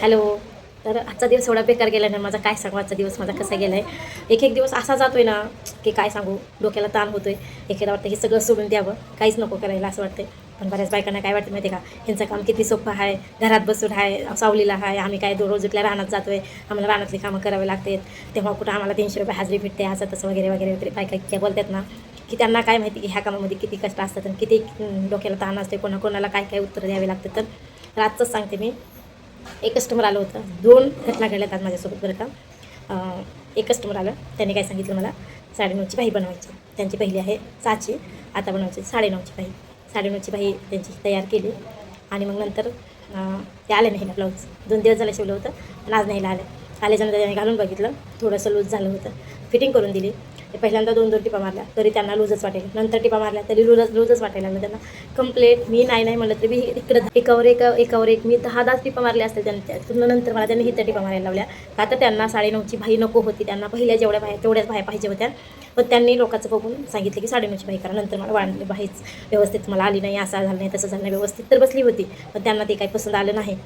Hello. तर आजचा दिवस एवढा बेकार गेला ना, माझा काय सांगू आजचा दिवस माझा कसा गेला आहे. एक एक दिवस असा जातो आहे ना, की काय सांगू, डोक्याला ताण होतो आहे. एखादा वाटतं हे सगळं सोडून द्यावं, काहीच नको करायला असं वाटतं. पण बऱ्याच बायकांना काय वाटतं माहिती आहे का, ह्यांचं काम किती सोपं आहे, घरात बसून आहे, सावलीला आहे, आम्ही काय रोज उठल्या रानात जातो आहे, आम्हाला रानातली कामं करावी लागतात, तेव्हा कुठं आम्हाला 300 रुपये हाजरी भेटते, असं तसं वगैरे वगैरे वगैरे. बायका इतक्या बोलतात ना, की त्यांना काय माहिती की ह्या कामामध्ये किती कष्ट असतात आणि किती डोक्याला ताण असते, कोणाला काय काय उत्तर द्यावे लागतात. तर आजचंच सांगते मी. एक कस्टमर आलं होतं, 2 घटना घडल्यात आज माझ्यासोबत बरं का. एक कस्टमर आलं, त्याने काय सांगितलं मला 9:30ची बाही बनवायची. त्यांची पहिली आहे 6ची, आता बनवायची 9:30ची बाही. 9:30ची बाही त्यांची तयार केली आणि मग नंतर ते आले न्यायला ब्लाऊज. 2 दिवस झाले शिवलं होतं, पण आज न्यायला आले. आल्याच्यानंतर त्याने घालून बघितलं, थोडंसं लूज झालं होतं. फिटिंग करून दिली. ते पहिल्यांदा 2-2 टिपा मारल्या तरी त्यांना लूजच वाटेल, नंतर टिपा मारल्या तरी लूजच वाटायला लागलं त्यांना. कंप्लेट मी नाही म्हणलं तरी मी इकडं एकावर एक मी 10 टिपा मारल्या असतील त्यांच्या. नंतर मला त्यांनी इथं टिपा मारायला लावल्या. का तर त्यांना 9:30ची बाही नको होती, त्यांना पहिल्या जेवढ्या बाह्या तेवढ्याच बाह्या पाहिजे होत्या. पण त्यांनी लोकांचं बघून सांगितलं की 9:30ची बाही करा. नंतर मला वाढली बाहीच व्यवस्थित मला आली नाही, असं झालं नाही तसं झालं नाही, व्यवस्थित तर बसली होती, पण त्यांना ते काही पसंत आलं नाही.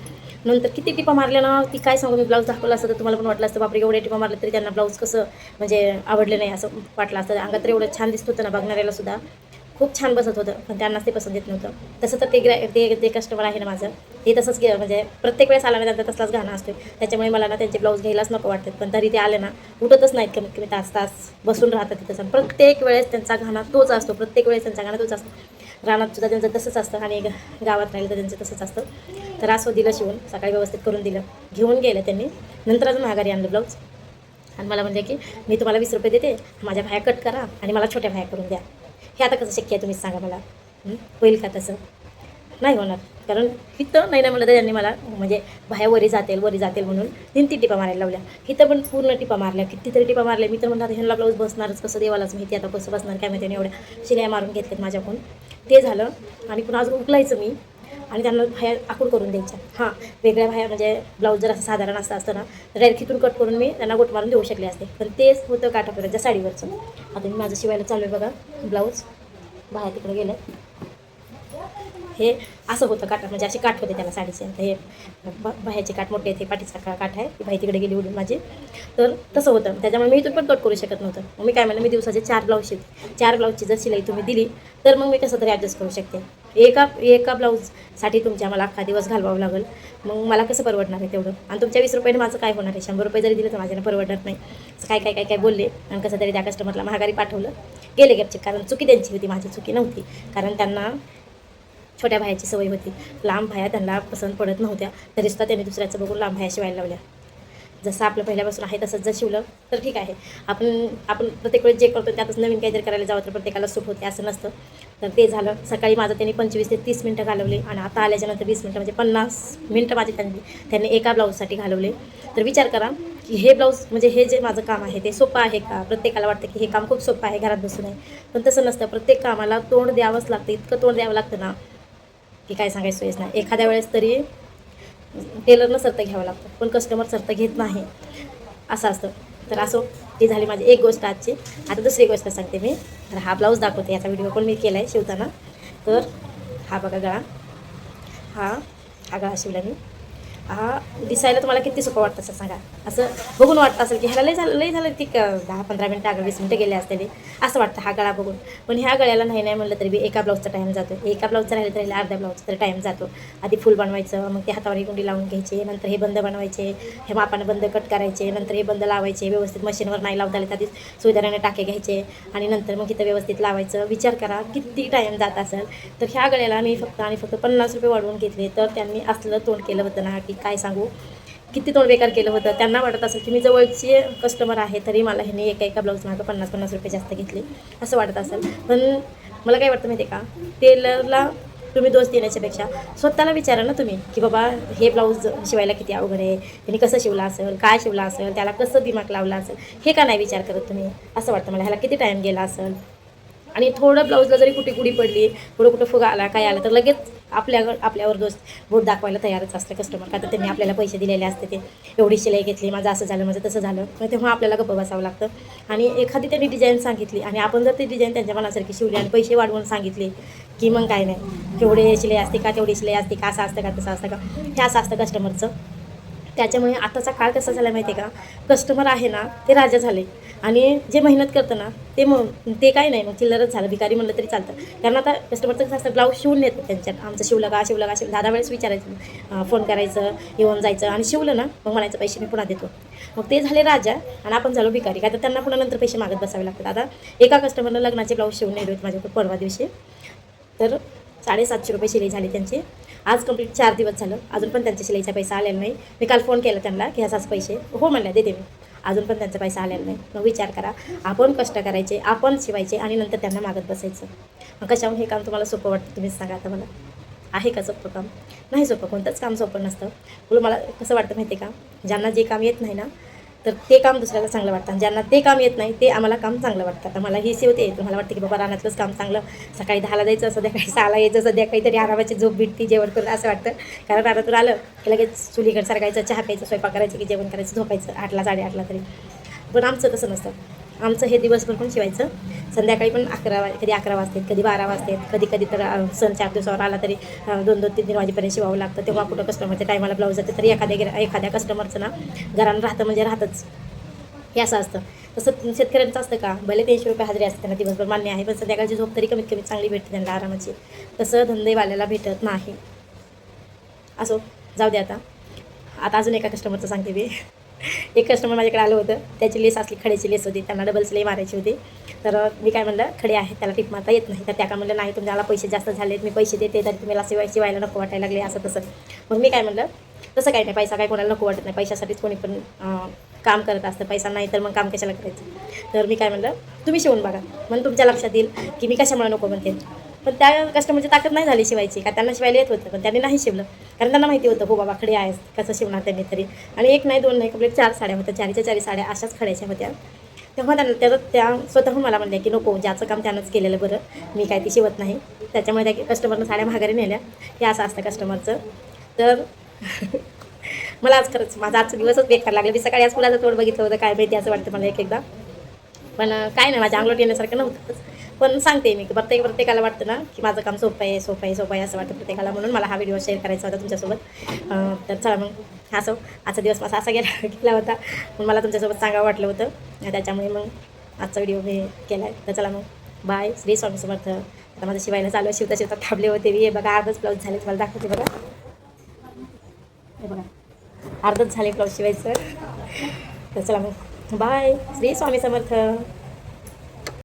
नंतर किती टिपा मारल्या ना, ती काय सांगू, मी ब्लाऊज दाखवला असतं तर तुम्हाला पण वाटलं असतं बापरे एवढे टिपा मारले तरी त्यांना ब्लाऊज कसं म्हणजे आवडलं नाही असं वाटलं असतं. अंगात तर एवढं छान दिसत होतं ना, बघणाऱ्याला सुद्धा खूप छान बसत होतं, पण त्यांनाच ते पसंत येत नव्हतं. तसं तर ते कस्टमर आहे ना माझं, ते तसंच म्हणजे प्रत्येक वेळेस आला ना त्यांचा तसलाच घाणा असतो. त्याच्यामुळे मला ना त्यांचे ब्लाऊज घ्यायलाच नको वाटतात. पण तरी ते आले ना, उठतच नाहीत, कमीत कमी तास बसून राहतात तिथंच. आणि प्रत्येक वेळेस त्यांचा घाणा तोच असतो, प्रत्येक वेळेस त्यांचा घाणा तोच असतो. रानात सुद्धा त्यांचं तसंच असतं आणि गावात राहिलं तर त्यांचं तसंच असतं. तर असं दिलं शिवून, सकाळी व्यवस्थित करून दिलं, घेऊन गेलं त्यांनी. नंतर अजून माघारी आणलं ब्लाऊज आणि मला म्हणजे की मी तुम्हाला 20 रुपये देते, माझ्या बाह्या कट करा आणि मला छोट्या बाह्या करून द्या. हे आता कसं शक्य आहे तुम्हीच सांगा मला. होईल का तसं? नाही होणार. कारण इथं नाही म्हणलं तर त्यांनी मला म्हणजे बाह्या वरी जातील म्हणून 3-3 टिपा मारायला लावल्या. इथं पण पूर्ण टिपा मारल्या, कितीतरी टिपा मारल्या. मी तर म्हणलं ह्यांना ब्लाऊज बसणारच कसं, देवालाच माहिती आता कसं बसणार काय माहिती. आणि एवढ्या शिलाई मारून घेतल्यात माझ्याकडून. ते झालं आणि पुन्हा अजून उकलायचं मी आणि त्यांना बाह्या आखूड करून द्यायच्या. हां, वेगळ्या बाह्या म्हणजे ब्लाऊज जर असं साधारण असतं ना, तर डायरेक्ट इथून कट करून मी त्यांना गोट मारून देऊ शकले असते. पण तेच होतं काठापर्यंतच्या साडीवरचं. आता मी माझं शिवायला चालू आहे बघा ब्लाऊज. बाहेर तिकडे गेले, हे असं होतं काठ, म्हणजे असे काठ होते त्याला साडीचे. हे बाह्याचे काठ मोठे आहेत, हे पाठीचा काठ आहे, ती बाई तिकडे गेली उडून माझी. तर तसं होतं, त्याच्यामुळे मी इथून पण कट करू शकत नव्हतं. मग मी काय म्हणलं, मी दिवसाचे 4 ब्लाऊज शिवते, 4 ब्लाऊजची जर शिलाई तुम्ही दिली तर मग मी कसं तरी ॲडजस्ट करू शकते. एका ब्लाऊजसाठी तुमच्या मला अख्खा दिवस घालवावं लागेल, मग मला कसं परवडणार आहे तेवढं. आणि तुमच्या 20 रुपयाने माझं काय होणार आहे, 100 रुपये जरी दिलं तर माझ्यानं परवडणार नाही. काय काय काय काय बोलले आणि कसं तरी त्या कस्टमरला महागारी पाठवलं, गेले गपचिप. कारण चुकी त्यांची होती, माझी चुकी नव्हती. कारण त्यांना छोट्या बाह्याची सवय होती, लांब बाह्या त्यांना पसंत पडत नव्हत्या, तरीसुद्धा त्यांनी दुसऱ्याचं बघून लांब बाह्या शिवायला लावल्या. जसं आपलं पहिल्यापासून आहे तसंच जर शिवलं तर ठीक आहे. आपण प्रत्येक वेळेस जे करतो त्यातच नवीन काहीतरी करायला जावं तर प्रत्येकाला सूट होते असं नसतं. तर ते झालं. सकाळी माझं त्यांनी 25 ते 30 मिनटं घालवले आणि आता आल्याच्यानंतर 20 मिनटं म्हणजे 50 मिनटं माझे त्यांनी एका ब्लाऊजसाठी घालवले. तर विचार करा की हे ब्लाऊज म्हणजे हे जे माझं काम आहे ते सोपं आहे का? प्रत्येकाला वाटतं की हे काम खूप सोपं आहे, घरात बसून आहे. पण तसं नसतं. प्रत्येक कामाला तोंड द्यावंच लागतं, इतकं तोंड द्यावं लागतं ना की काय सांगायचं सोयच नाही. एखाद्या वेळेस तरी टेलरनं सरतं घ्यावं लागतं, पण कस्टमर सरतं घेत नाही, असं असतं. तर असो, ही झाली माझी एक गोष्ट आजची. आता दुसरी गोष्ट सांगते मी. तर हा ब्लाऊज दाखवते, याचा व्हिडिओ पण मी केला आहे शिवताना. तर हा बघा गळा, हा हा गळा शिवला मी. हा दिसायला तुम्हाला किती सोपं वाटतं असं सांगा. असं बघून वाटतं असेल की ह्याला लई झालं ती 10-15 मिनटं, 20 मिनटं गेले असते असं वाटतं हा गळा बघून. पण ह्या गळ्याला नाही म्हणलं तरी बी एका ब्लाऊजचा टाईम जातो, एका ब्लाऊजचा राहिलं तरी अर्ध्या ब्लाऊजचा तरी टाईम जातो. आधी फुल बनवायचं, मग ते हातावर गुंडी लावून घ्यायचे, नंतर हे बंद बनवायचे, हे मापानं बंद कट करायचे, नंतर हे बंद लावायचे, व्यवस्थित मशीनवर नाही लावता आले आधीच सुईदाराने टाके घ्यायचे आणि नंतर मग इथं व्यवस्थित लावायचं. विचार करा किती टाईम जात असेल. तर ह्या गळ्याला मी फक्त 50 रुपये वाढवून घेतले, तर त्यांनी असलं तोंड केलं होतं ना की काय सांगू, किती तोंड बेकार केलं होतं. त्यांना वाटत असेल की मी जवळची कस्टमर आहे तरी मला ह्यांनी एका ब्लाऊज मागं 50-50 रुपये जास्त घेतले असं वाटत असेल. पण मला काय वाटतं माहिती आहे का, टेलरला तुम्ही दोष देण्याच्यापेक्षा स्वतःला विचारा ना तुम्ही की बाबा हे ब्लाऊज शिवायला किती अवघड आहे, त्यांनी कसं शिवलं असेल, काय शिवलं असेल, त्याला कसं दिमाग लावला असेल, हे का नाही विचार करत तुम्ही. असं वाटतं मला, ह्याला किती टाईम गेला असेल. आणि थोडं ब्लाऊजला जरी कुठे गुढी पडली, थोडं कुठं फुगा आला, काय आलं तर लगेच आपल्यावर बोट दाखवायला तयारच असतं कस्टमर. का तर त्यांनी आपल्याला पैसे दिलेले असते, ते एवढी शिलाई घेतली, माझं असं झालं, माझं तसं झालं. मग तेव्हा आपल्याला गप्प बसावं लागतं. आणि एखादी त्यांनी डिझाईन सांगितली आणि आपण जर ती डिझाईन त्यांच्या मनासारखी शिवली आणि पैसे वाढवून सांगितले की मग काय नाही, केवढे शिलाई असते का, तेवढी शिलाई असते का, असं असतं का, तसं असतं का, हे असं असतं कस्टमरचं. त्याच्यामुळे आताचा काळ कसा झाला माहिती आहे का, कस्टमर आहे ना ते राजा झाले आणि जे मेहनत करतं ना ते मग ते काही नाही, मग चिल्लरच झालं, भिकारी म्हणलं तरी चालतं. कारण आता कस्टमरचं कसं असतं, ब्लाऊज शिवून नेतं त्यांच्यात, आमचं शिवलं का शिवलं का शिवलं 10 वेळेस विचारायचं, फोन करायचं, येऊन जायचं आणि शिवलं ना मग म्हणायचं पैसे मी पुन्हा देतो. मग ते झाले राजा आणि आपण झालो भिकारी, का तर त्यांना पुन्हा नंतर पैसे मागत बसावे लागतात. आता एका कस्टमरनं लग्नाचे ब्लाऊज शिवून नेले होते माझ्याकडे परवा दिवशी, तर 750 रुपये शिलाई झाली त्यांची. आज कंप्लीट 4 दिवस झालं, अजून पण त्यांच्या शिलाईचा पैसा आलेला नाही. मी काल फोन केला त्यांना की ह्याचाच पैसे, हो म्हणल्या देते मी, अजून पण त्यांचा पैसा आलेला नाही. मग विचार करा, आपण कष्ट करायचे, आपण शिवायचे आणि नंतर त्यांना मागत बसायचं. मग कशावर हे काम तुम्हाला सोपं वाटतं तुम्हीच सांगा आता मला. आहे का सोपं काम? नाही सोपं, कोणतंच काम सोपं नसतं. म्हणून मला कसं वाटतं माहिती आहे का, ज्यांना जे काम येत नाही ना तर ते काम दुसऱ्याला चांगलं वाटतं आणि ज्यांना ते काम येत नाही ते आम्हाला काम चांगलं वाटतं. आता मला ही शिवते तर मला वाटतं की बाबा रानातलंच काम चांगलं, सकाळी 10ला जायचं, संध्याकाळी 6ला यायचं, संध्याकाळी तरी आरामाची झोप भेटते, जेवण करून असं वाटतं. कारण रानातून आलं की लगेच चुलीकडे सारखायचं, चहा प्यायचं, स्वयंपाक करायचं की जेवण करायचं, झोपायचं 8ला 8:30ला तरी. पण आमचं तसं नसतं, आमचं हे दिवसभर पण शिवायचं, संध्याकाळी पण 11 कधी 11 वाजतात, कधी 12 वाजतात, कधी कधी तर सण 4 दिवसावर आला तरी 2-2, 3-3 वाजेपर्यंत शिवावं लागतं. तेव्हा कुठं कस्टमरच्या टायमाला ब्लाऊज जाते, तरी एखाद्या कस्टमरचं ना घरानं राहतं म्हणजे राहतंच, हे असं असतं. तसं शेतकऱ्यांचं असतं का, भले 300 रुपये हजेरी असते त्यांना दिवसभर, मान्य आहे, पण संध्याकाळची झोप तरी कमीत कमी चांगली भेटते त्यांना आरामाची. तसं धंदेवाल्याला भेटत नाही. असो, जाऊ दे. आता अजून एका कस्टमरचं सांगते मी. एक कस्टमर माझ्याकडे आलं होतं, त्याची लेस असली खड्याची लेस होती, त्यांना डबल सिलाई मारायची होती. तर मी काय म्हणलं, खडे आहेत त्याला टिप मारता येत नाही. तर त्या का म्हणलं नाही, तुम्हाला पैसे जास्त झालेत, मी पैसे देते तरी तुम्हाला शिवायला नको वाटायला लागले असं तसं. मग मी काय म्हणलं, तसं काही नाही, पैसा काय कोणाला नको वाटत नाही, पैशासाठीच कोणी पण काम करत असतं, पैसा नाही तर मग काम कशाला करायचं. तर मी काय म्हणलं, तुम्ही शिवून बघा, मग तुमच्या लक्षात येईल की मी कशामुळे नको म्हणते. पण त्या कस्टमरची ताकद नाही झाली शिवायची, का त्यांना शिवायला येत होतं पण त्यांनी नाही शिवलं, कारण त्यांना माहिती होतं हो बाबा खडे आहेस, कसं शिवणार त्यांनी तरी. आणि एक नाही, दोन नाही, कंप्लीट 4 साड्या होत्या, 4च्या 4 साड्या अशाच खड्याच्या होत्या. तेव्हा त्या स्वतःहून मला म्हणल्या की नको, ज्याचं काम त्यानंच केलेलं बरं, मी काय ती शिवत नाही. त्याच्यामुळे त्या कस्टमरनं साड्या माघारी नेल्या. हे असं असतं कस्टमरचं. तर मला आज खरंच माझा आजचा दिवसच बेकार लागला. मी सकाळी आज फुलाचं तोड बघितलं होतं, काय माहिती असं वाटतं मला एकदा. पण काय नाही, माझ्या अंगलट येण्यासारखं नव्हतंच. पण सांगते मी की प्रत्येकाला वाटतं ना की माझं काम सोपं आहे सोपं आहे सोपं आहे असं वाटतं प्रत्येकाला, म्हणून मला हा व्हिडिओ शेअर करायचा होता तुमच्यासोबत. तर चला मग असं आजचा दिवस माझा असा गेला होता, पण मला तुमच्यासोबत सांगावं वाटलं होतं, त्याच्यामुळे मग आजचा व्हिडिओ मी केला आहे. तर चला मग बाय, श्री स्वामी समर्थ. आता माझं शिवायला चालू आहे, शिवता थांबले होते मी. हे बघा अर्धच ब्लाऊज झाले, तुम्हाला दाखवते बघा. हे बघा अर्धच झाले ब्लाऊज शिवायचं. तर चला मग बाय, श्री स्वामी समर्थ.